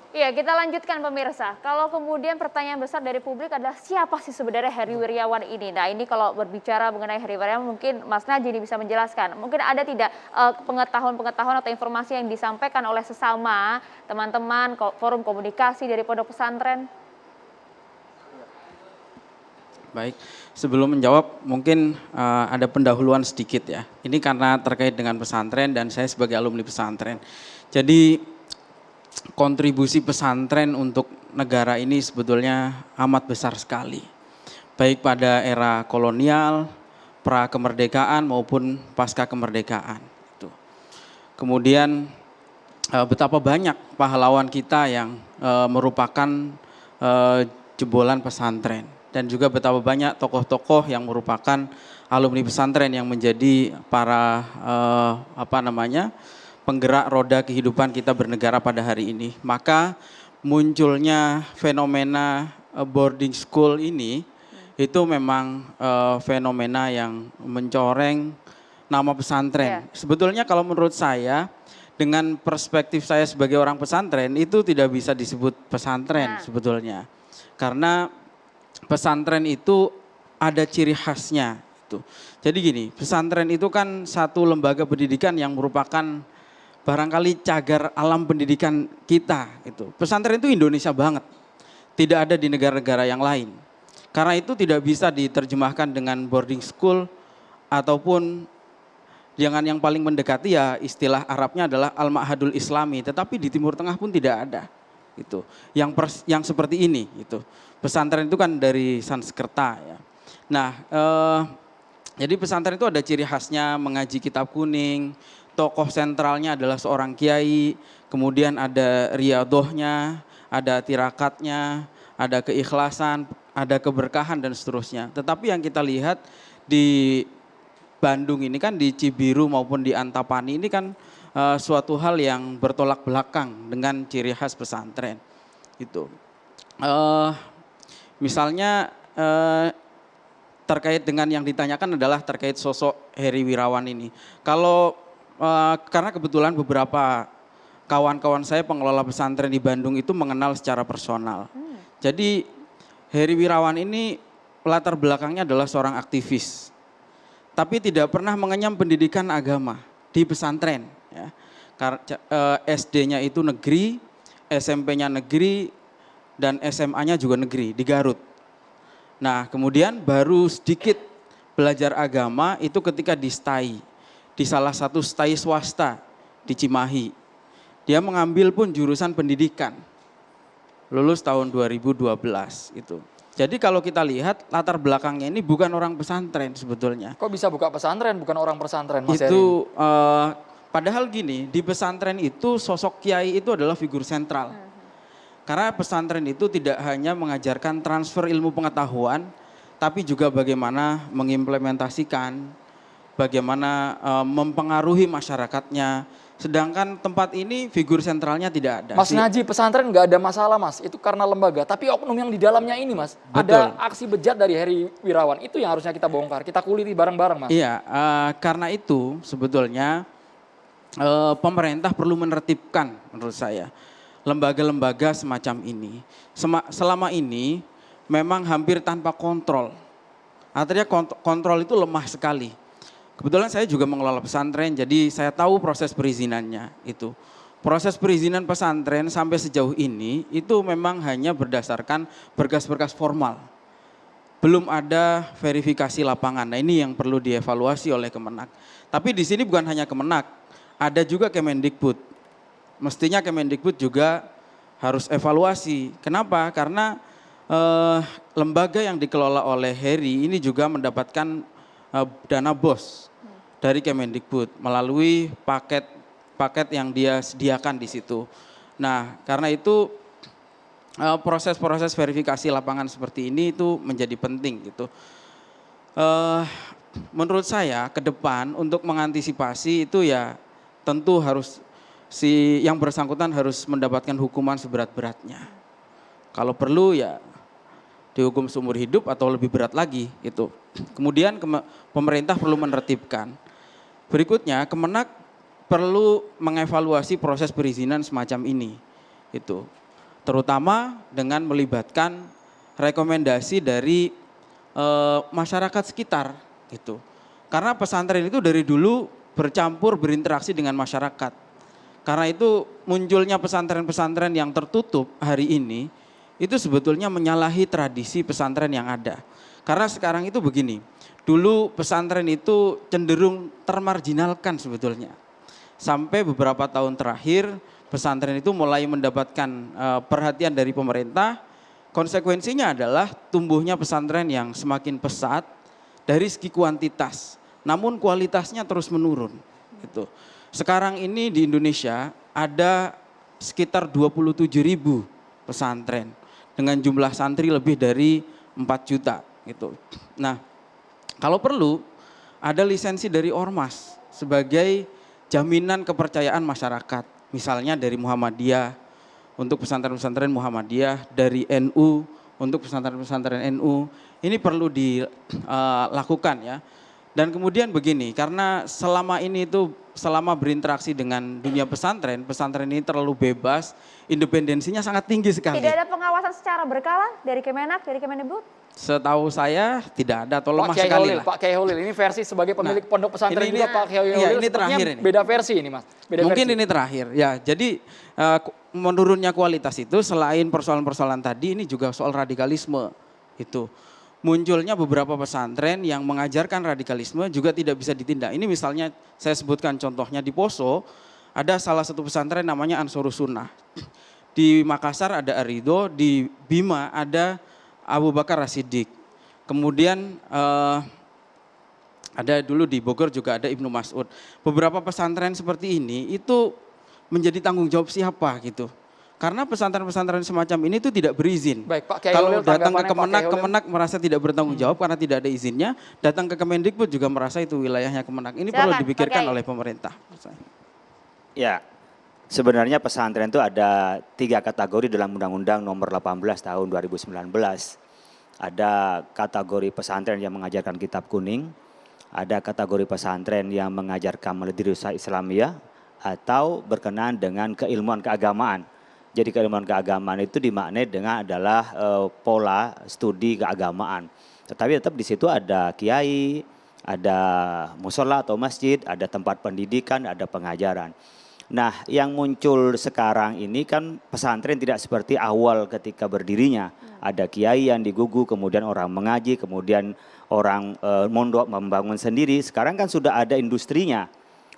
Iya, kita lanjutkan pemirsa. Kalau kemudian pertanyaan besar dari publik adalah siapa sih sebenarnya Heri Wirawan ini? Nah, ini kalau berbicara mengenai Heri Wirawan mungkin Mas Najib bisa menjelaskan. Mungkin ada tidak pengetahuan-pengetahuan atau informasi yang disampaikan oleh sesama teman-teman forum komunikasi dari pondok pesantren? Baik, sebelum menjawab mungkin ada pendahuluan sedikit ya. Ini karena terkait dengan pesantren dan saya sebagai alumni pesantren. Jadi kontribusi pesantren untuk negara ini sebetulnya amat besar sekali. Baik pada era kolonial, pra kemerdekaan maupun pasca kemerdekaan. Kemudian betapa banyak pahlawan kita yang merupakan jebolan pesantren. Dan juga betapa banyak tokoh-tokoh yang merupakan alumni pesantren yang menjadi para penggerak roda kehidupan kita bernegara pada hari ini. Maka munculnya fenomena boarding school ini itu memang fenomena yang mencoreng nama pesantren. Sebetulnya kalau menurut saya dengan perspektif saya sebagai orang pesantren itu tidak bisa disebut pesantren sebetulnya. Karena pesantren itu ada ciri khasnya. Jadi gini, pesantren itu kan satu lembaga pendidikan yang merupakan barangkali cagar alam pendidikan kita. Pesantren itu Indonesia banget, tidak ada di negara-negara yang lain. Karena itu tidak bisa diterjemahkan dengan boarding school ataupun jangan yang paling mendekati ya istilah Arabnya adalah Al-Ma'hadul Islami, tetapi di Timur Tengah pun tidak ada. Yang seperti ini pesantren itu kan dari Sanskerta ya. Nah, jadi pesantren itu ada ciri khasnya mengaji kitab kuning, tokoh sentralnya adalah seorang kiai, kemudian ada riyadhahnya, ada tirakatnya, ada keikhlasan, ada keberkahan dan seterusnya. Tetapi yang kita lihat di Bandung ini kan di Cibiru maupun di Antapani ini kan suatu hal yang bertolak belakang dengan ciri khas pesantren. Misalnya terkait dengan yang ditanyakan adalah terkait sosok Heri Wirawan ini. Karena kebetulan beberapa kawan-kawan saya pengelola pesantren di Bandung itu mengenal secara personal. Jadi Heri Wirawan ini latar belakangnya adalah seorang aktivis. Tapi tidak pernah mengenyam pendidikan agama di pesantren. Ya. SD-nya itu negeri, SMP-nya negeri, dan SMA-nya juga negeri di Garut. Nah kemudian baru sedikit belajar agama itu ketika di STAI, di salah satu STAI swasta di Cimahi. Dia mengambil pun jurusan pendidikan, lulus tahun 2012 itu. Jadi kalau kita lihat latar belakangnya ini bukan orang pesantren sebetulnya. Kok bisa buka pesantren bukan orang pesantren Mas Heri? Padahal gini, di pesantren itu sosok kiai itu adalah figur sentral. Karena pesantren itu tidak hanya mengajarkan transfer ilmu pengetahuan, tapi juga bagaimana mengimplementasikan, bagaimana mempengaruhi masyarakatnya. Sedangkan tempat ini figur sentralnya tidak ada. Mas Najib, pesantren nggak ada masalah Mas, itu karena lembaga. Tapi oknum yang di dalamnya ini Mas, betul. Ada aksi bejat dari Heri Wirawan, itu yang harusnya kita bongkar, kita kuliti bareng-bareng Mas. Iya, karena itu sebetulnya pemerintah perlu menertibkan menurut saya lembaga-lembaga semacam ini. Selama ini memang hampir tanpa kontrol. Artinya kontrol itu lemah sekali. Kebetulan saya juga mengelola pesantren, jadi saya tahu proses perizinannya itu. Proses perizinan pesantren sampai sejauh ini itu memang hanya berdasarkan berkas-berkas formal. Belum ada verifikasi lapangan. Nah ini yang perlu dievaluasi oleh Kemenak. Tapi di sini bukan hanya Kemenak, ada juga Kemendikbud. Mestinya Kemendikbud juga harus evaluasi. Kenapa? Karena lembaga yang dikelola oleh Heri ini juga mendapatkan dana BOS dari Kemendikbud melalui paket yang dia sediakan di situ. Nah, karena itu proses-proses verifikasi lapangan seperti ini itu menjadi penting gitu. Menurut saya ke depan untuk mengantisipasi itu ya tentu harus yang bersangkutan harus mendapatkan hukuman seberat-beratnya. Kalau perlu ya dihukum seumur hidup atau lebih berat lagi itu. Kemudian pemerintah perlu menertibkan. Berikutnya Kemenak perlu mengevaluasi proses perizinan semacam ini. Itu. terutama dengan melibatkan rekomendasi dari masyarakat sekitar gitu. Karena pesantren itu dari dulu bercampur berinteraksi dengan masyarakat. Karena itu munculnya pesantren-pesantren yang tertutup hari ini itu sebetulnya menyalahi tradisi pesantren yang ada. Karena sekarang itu begini, dulu pesantren itu cenderung termarginalkan sebetulnya. Sampai beberapa tahun terakhir pesantren itu mulai mendapatkan perhatian dari pemerintah. Konsekuensinya adalah tumbuhnya pesantren yang semakin pesat dari segi kuantitas, namun kualitasnya terus menurun. Gitu. Sekarang ini di Indonesia ada sekitar 27.000 pesantren dengan jumlah santri lebih dari 4 juta. Gitu. Nah, kalau perlu ada lisensi dari Ormas sebagai jaminan kepercayaan masyarakat. Misalnya dari Muhammadiyah untuk pesantren-pesantren Muhammadiyah, dari NU untuk pesantren-pesantren NU. Ini perlu dilakukan ya. Dan kemudian begini, karena selama ini itu selama berinteraksi dengan dunia pesantren, pesantren ini terlalu bebas, independensinya sangat tinggi sekali. Tidak ada pengawasan secara berkala dari Kemenak, dari Kemendikbud? Setahu saya tidak ada atau lemah Pak Kiai sekali Holil, lah. Pak Kiai Holil, ini versi sebagai pemilik pondok pesantren ini- juga Pak Kiai Holil. iya, ini sepertinya terakhir ini. Beda versi ini Mas. Beda Mungkin versi. ini terakhir ya. Jadi menurunnya kualitas itu selain persoalan-persoalan tadi, ini juga soal radikalisme itu. Munculnya beberapa pesantren yang mengajarkan radikalisme juga tidak bisa ditindak. Ini misalnya saya sebutkan contohnya di Poso, ada salah satu pesantren namanya Ansarus Sunnah. Di Makassar ada Arido, di Bima ada Abu Bakar As-Siddiq. Kemudian ada dulu di Bogor juga ada Ibnu Mas'ud. Beberapa pesantren seperti ini itu menjadi tanggung jawab siapa gitu. Karena pesantren-pesantren semacam ini itu tidak berizin. Baik, Pak Kiai Kalau Holil, datang ke tanggapannya Pak Kemenak, Kiai Holil. Kemenak merasa tidak bertanggung jawab karena tidak ada izinnya. Datang ke Kemendikbud juga merasa itu wilayahnya Kemenak. Ini perlu Silakan, dipikirkan Pak Kiai. oleh pemerintah. Ya, sebenarnya pesantren itu ada 3 kategori dalam Undang-Undang Nomor 18 Tahun 2019. Ada kategori pesantren yang mengajarkan kitab kuning, ada kategori pesantren yang mengajarkan madrasah Islamiyah atau berkenaan dengan keilmuan keagamaan. Jadi keilmuan keagamaan itu dimaknai dengan adalah pola studi keagamaan. Tetapi tetap di situ ada kiai, ada musola atau masjid, ada tempat pendidikan, ada pengajaran. Nah, yang muncul sekarang ini kan pesantren tidak seperti awal ketika berdirinya. Ada kiai yang digugu, kemudian orang mengaji, kemudian orang mondok membangun sendiri. Sekarang kan sudah ada industrinya.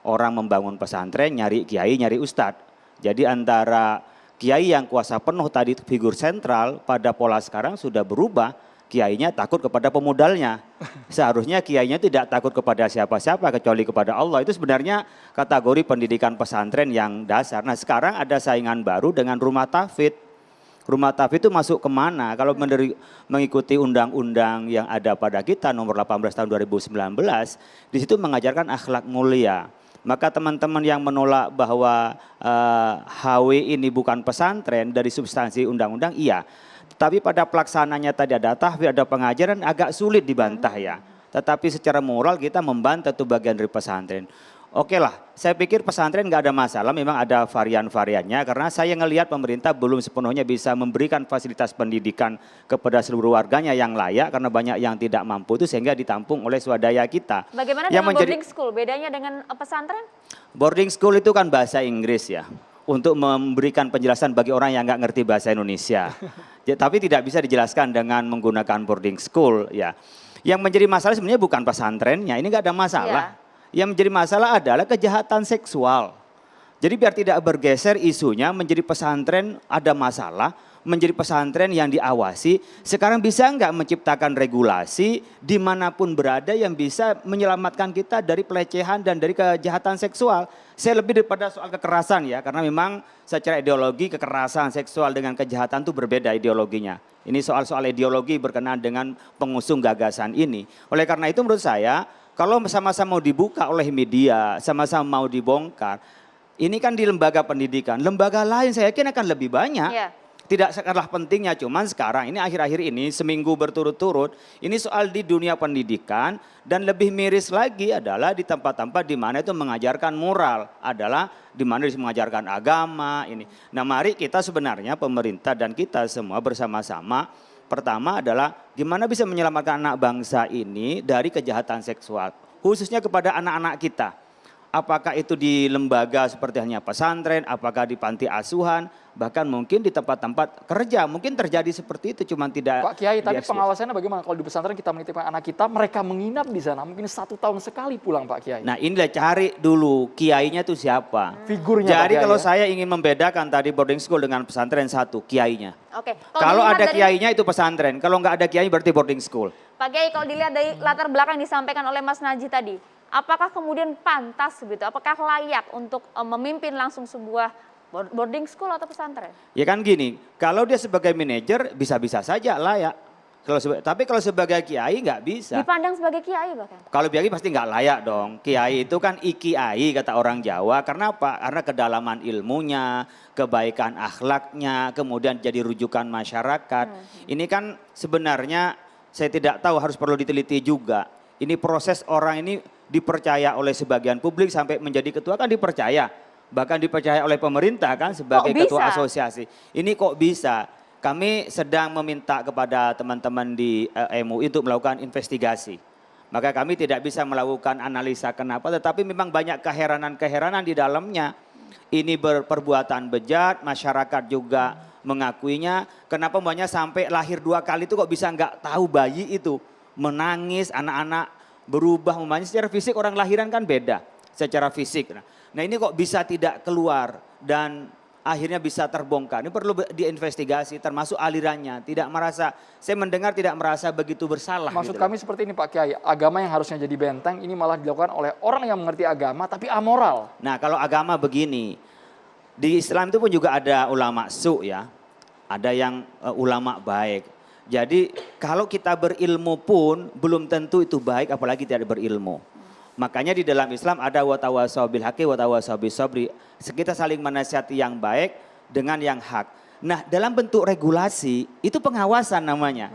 Orang membangun pesantren, nyari kiai, nyari ustadz. Jadi antara kiai yang kuasa penuh tadi itu figur sentral, pada pola sekarang sudah berubah. Kiainya takut kepada pemodalnya. Seharusnya kiainya tidak takut kepada siapa-siapa kecuali kepada Allah. Itu sebenarnya kategori pendidikan pesantren yang dasar. Nah, sekarang ada saingan baru dengan rumah tahfidz. Rumah tahfidz itu masuk kemana? Kalau mengikuti undang-undang yang ada pada kita nomor 18 tahun 2019, di situ mengajarkan akhlak mulia. Maka teman-teman yang menolak bahwa HW ini bukan pesantren dari substansi undang-undang, iya. Tapi pada pelaksananya tadi ada tahfidz, ada pengajaran, agak sulit dibantah ya. Tetapi secara moral kita membantah itu bagian dari pesantren. Oke lah, saya pikir pesantren nggak ada masalah, memang ada varian-variannya. Karena saya ngelihat pemerintah belum sepenuhnya bisa memberikan fasilitas pendidikan kepada seluruh warganya yang layak. Karena banyak yang tidak mampu itu sehingga ditampung oleh swadaya kita. Bagaimana Yang dengan boarding school? Bedanya dengan pesantren? Boarding school itu kan bahasa Inggris ya. Untuk memberikan penjelasan bagi orang yang nggak ngerti bahasa Indonesia. Tapi tidak bisa dijelaskan dengan menggunakan boarding school ya. Yang menjadi masalah sebenarnya bukan pesantrennya, ini nggak ada masalah. Yang menjadi masalah adalah kejahatan seksual. Jadi biar tidak bergeser isunya menjadi pesantren ada masalah, menjadi pesantren yang diawasi. Sekarang bisa nggak menciptakan regulasi dimanapun berada yang bisa menyelamatkan kita dari pelecehan dan dari kejahatan seksual. Saya lebih daripada soal kekerasan ya, karena memang secara ideologi kekerasan seksual dengan kejahatan itu berbeda ideologinya. Ini soal-soal ideologi berkenaan dengan pengusung gagasan ini. Oleh karena itu menurut saya, kalau sama-sama mau dibuka oleh media, sama-sama mau dibongkar, ini kan di lembaga pendidikan. Lembaga lain saya yakin akan lebih banyak. Iya. tidak kalah pentingnya, cuman sekarang ini akhir-akhir ini seminggu berturut-turut ini soal di dunia pendidikan dan lebih miris lagi adalah di tempat-tempat di mana itu mengajarkan moral, adalah di mana mengajarkan agama ini. Nah, mari kita sebenarnya pemerintah dan kita semua bersama-sama, pertama adalah gimana bisa menyelamatkan anak bangsa ini dari kejahatan seksual, khususnya kepada anak-anak kita. Apakah itu di lembaga seperti hanya pesantren, apakah di panti asuhan, bahkan mungkin di tempat-tempat kerja. Mungkin terjadi seperti itu, cuma tidak. Pak Kiai, tapi diekspos. pengawasannya bagaimana? Kalau di pesantren kita menitipkan anak kita, mereka menginap di sana, mungkin 1 tahun sekali pulang Pak Kiai. Nah, inilah cari dulu kiainya itu siapa. Figurnya Pak Jadi Kiai, kalau ya. saya ingin membedakan tadi boarding school dengan pesantren, satu, kiainya. Oke. Kalau dilihat ada dari- kiainya itu pesantren, kalau nggak ada kiai berarti boarding school. Pak Kiai, kalau dilihat dari latar belakang yang disampaikan oleh Mas Naji tadi, apakah kemudian pantas begitu? Apakah layak untuk memimpin langsung sebuah boarding school atau pesantren? Ya kan gini, kalau dia sebagai manajer bisa-bisa saja layak. Tapi kalau sebagai kiai nggak bisa. Dipandang sebagai kiai bahkan. Kalau kiai pasti nggak layak dong. Kiai itu kan ikiai kata orang Jawa. Karena apa? Karena kedalaman ilmunya, kebaikan akhlaknya, kemudian jadi rujukan masyarakat. Ini kan sebenarnya saya tidak tahu, harus perlu diteliti juga. Ini proses orang ini dipercaya oleh sebagian publik sampai menjadi ketua kan dipercaya. Bahkan dipercaya oleh pemerintah kan sebagai Kok ketua bisa? asosiasi. Ini kok bisa? Kami sedang meminta kepada teman-teman di MUI untuk melakukan investigasi. Maka kami tidak bisa melakukan analisa kenapa, tetapi memang banyak keheranan-keheranan di dalamnya. Ini berperbuatan bejat, masyarakat juga mengakuinya. Kenapa umpamanya sampai lahir 2 kali itu kok bisa nggak tahu bayi itu. Menangis, anak-anak berubah, umpamanya secara fisik orang lahiran kan beda secara fisik. Nah ini kok bisa tidak keluar dan akhirnya bisa terbongkar. Ini perlu diinvestigasi termasuk alirannya. Saya mendengar tidak merasa begitu bersalah. Maksud gitu kami seperti ini Pak Kiai, agama yang harusnya jadi benteng ini malah dilakukan oleh orang yang mengerti agama tapi amoral. Nah kalau agama begini, di Islam itu pun juga ada ulama su ya, ada yang ulama baik. Jadi kalau kita berilmu pun belum tentu itu baik, apalagi tidak berilmu. Makanya di dalam Islam ada watawasau bil haqqi watawasau bis sabri. Kita saling menasihati yang baik dengan yang hak. Nah, dalam bentuk regulasi itu pengawasan namanya.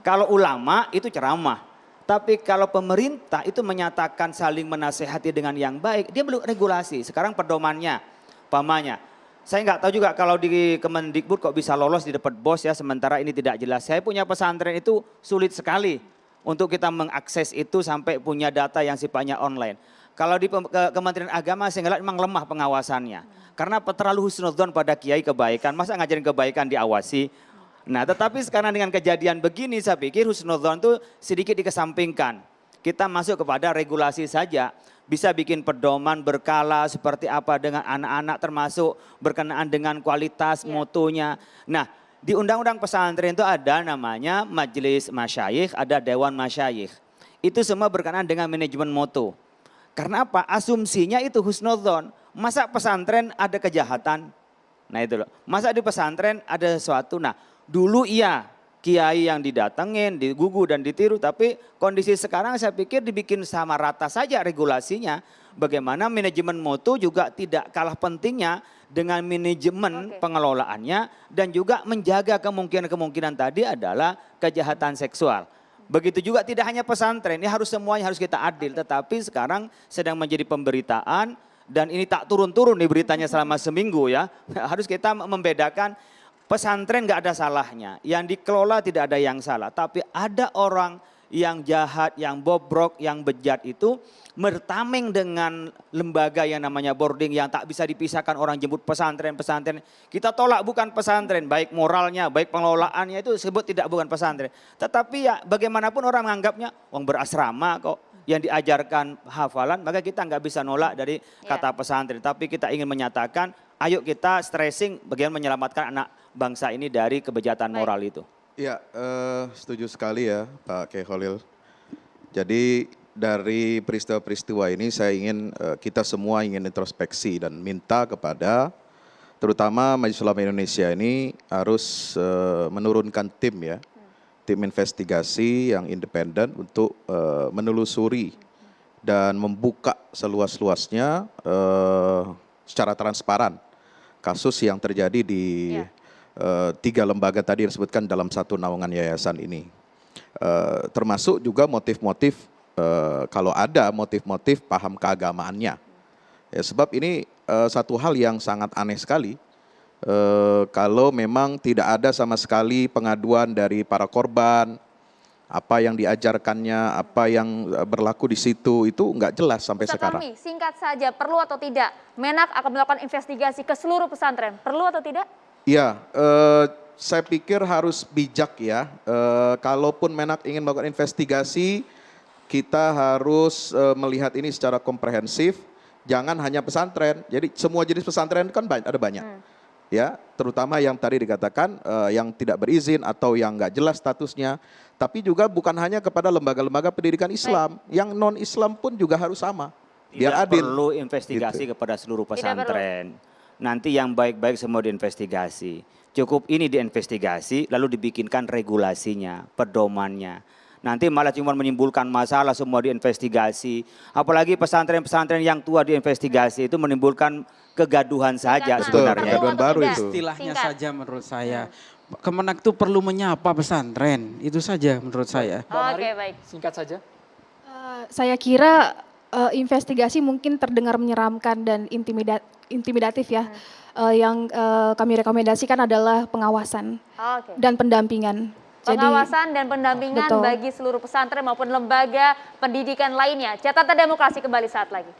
Kalau ulama itu ceramah. Tapi kalau pemerintah itu menyatakan saling menasihati dengan yang baik, dia belum regulasi. Sekarang pedomannya, pamannya. Saya nggak tahu juga kalau di Kemendikbud kok bisa lolos di depan bos ya, sementara ini tidak jelas. Saya punya pesantren itu sulit sekali untuk kita mengakses itu sampai punya data yang sifatnya online. Kalau di Kementerian Agama saya ngeliat memang lemah pengawasannya. Karena terlalu husnudzon pada kiai kebaikan, masa ngajarin kebaikan diawasi. Nah tetapi sekarang dengan kejadian begini saya pikir husnudzon itu sedikit dikesampingkan. Kita masuk kepada regulasi saja. Bisa bikin pedoman berkala seperti apa dengan anak-anak termasuk berkenaan dengan kualitas mutunya. Nah di Undang-Undang Pesantren itu ada namanya Majelis Masyayikh, ada Dewan Masyayikh. Itu semua berkenaan dengan manajemen mutu. Karena apa? Asumsinya itu husnudzon. Masa pesantren ada kejahatan? Nah itu loh. Masa di pesantren ada sesuatu? Nah dulu iya kiai yang didatengin, digugu dan ditiru. Tapi kondisi sekarang saya pikir dibikin sama rata saja regulasinya. Bagaimana manajemen mutu juga tidak kalah pentingnya dengan manajemen pengelolaannya. Dan juga menjaga kemungkinan-kemungkinan tadi adalah kejahatan seksual. Begitu juga tidak hanya pesantren, ini semuanya harus kita adil. Tetapi sekarang sedang menjadi pemberitaan dan ini tak turun-turun nih beritanya selama seminggu ya. Harus kita membedakan pesantren nggak ada salahnya, yang dikelola tidak ada yang salah. Tapi ada orang yang jahat, yang bobrok, yang bejat itu bertameng dengan lembaga yang namanya boarding yang tak bisa dipisahkan orang jemput pesantren-pesantren. Kita tolak bukan pesantren, baik moralnya, baik pengelolaannya itu sebut tidak bukan pesantren. Tetapi ya bagaimanapun orang menganggapnya orang berasrama kok yang diajarkan hafalan, maka kita nggak bisa nolak dari kata pesantren. Tapi kita ingin menyatakan, ayo kita stressing bagaimana menyelamatkan anak bangsa ini dari kebejatan moral itu. Ya, setuju sekali ya Pak Kiai Khalil. Jadi dari peristiwa-peristiwa ini saya ingin kita semua ingin introspeksi dan minta kepada terutama Majelis Ulama Indonesia ini harus menurunkan tim ya. Tim investigasi yang independen untuk menelusuri dan membuka seluas-luasnya secara transparan kasus yang terjadi di tiga lembaga tadi yang disebutkan dalam satu naungan yayasan ini. Termasuk juga motif-motif, kalau ada motif-motif paham keagamaannya. Ya, sebab ini satu hal yang sangat aneh sekali, kalau memang tidak ada sama sekali pengaduan dari para korban, apa yang diajarkannya, apa yang berlaku di situ, itu nggak jelas sampai Ustaz sekarang. Fahmi, singkat saja, perlu atau tidak Menak akan melakukan investigasi ke seluruh pesantren? Perlu atau tidak? Ya, saya pikir harus bijak ya. Kalaupun Menak ingin melakukan investigasi, kita harus melihat ini secara komprehensif. Jangan hanya pesantren. Jadi semua jenis pesantren kan ada banyak. Ya, terutama yang tadi dikatakan yang tidak berizin atau yang nggak jelas statusnya. Tapi juga bukan hanya kepada lembaga-lembaga pendidikan Islam, yang non Islam pun juga harus sama. Biar Tidak adil. perlu investigasi Gitu. kepada seluruh Tidak pesantren. Nanti yang baik-baik semua diinvestigasi. Cukup ini diinvestigasi, lalu dibikinkan regulasinya, pedomannya. Nanti malah cuma menimbulkan masalah semua diinvestigasi. Apalagi pesantren-pesantren yang tua diinvestigasi itu menimbulkan kegaduhan saja Betul, sebenarnya. kegaduhan Perlu atau baru tidak? itu. Istilahnya Singkat. saja menurut saya. Kemenak itu perlu menyapa pesantren, itu saja menurut saya. Mbak Mari, Oke, baik. singkat saja. Saya kira investigasi mungkin terdengar menyeramkan dan intimidatif ya. Yang kami rekomendasikan adalah pengawasan Oke. dan pendampingan. Pengawasan dan pendampingan Betul. bagi seluruh pesantren maupun lembaga pendidikan lainnya. Catatan Demokrasi kembali saat lagi.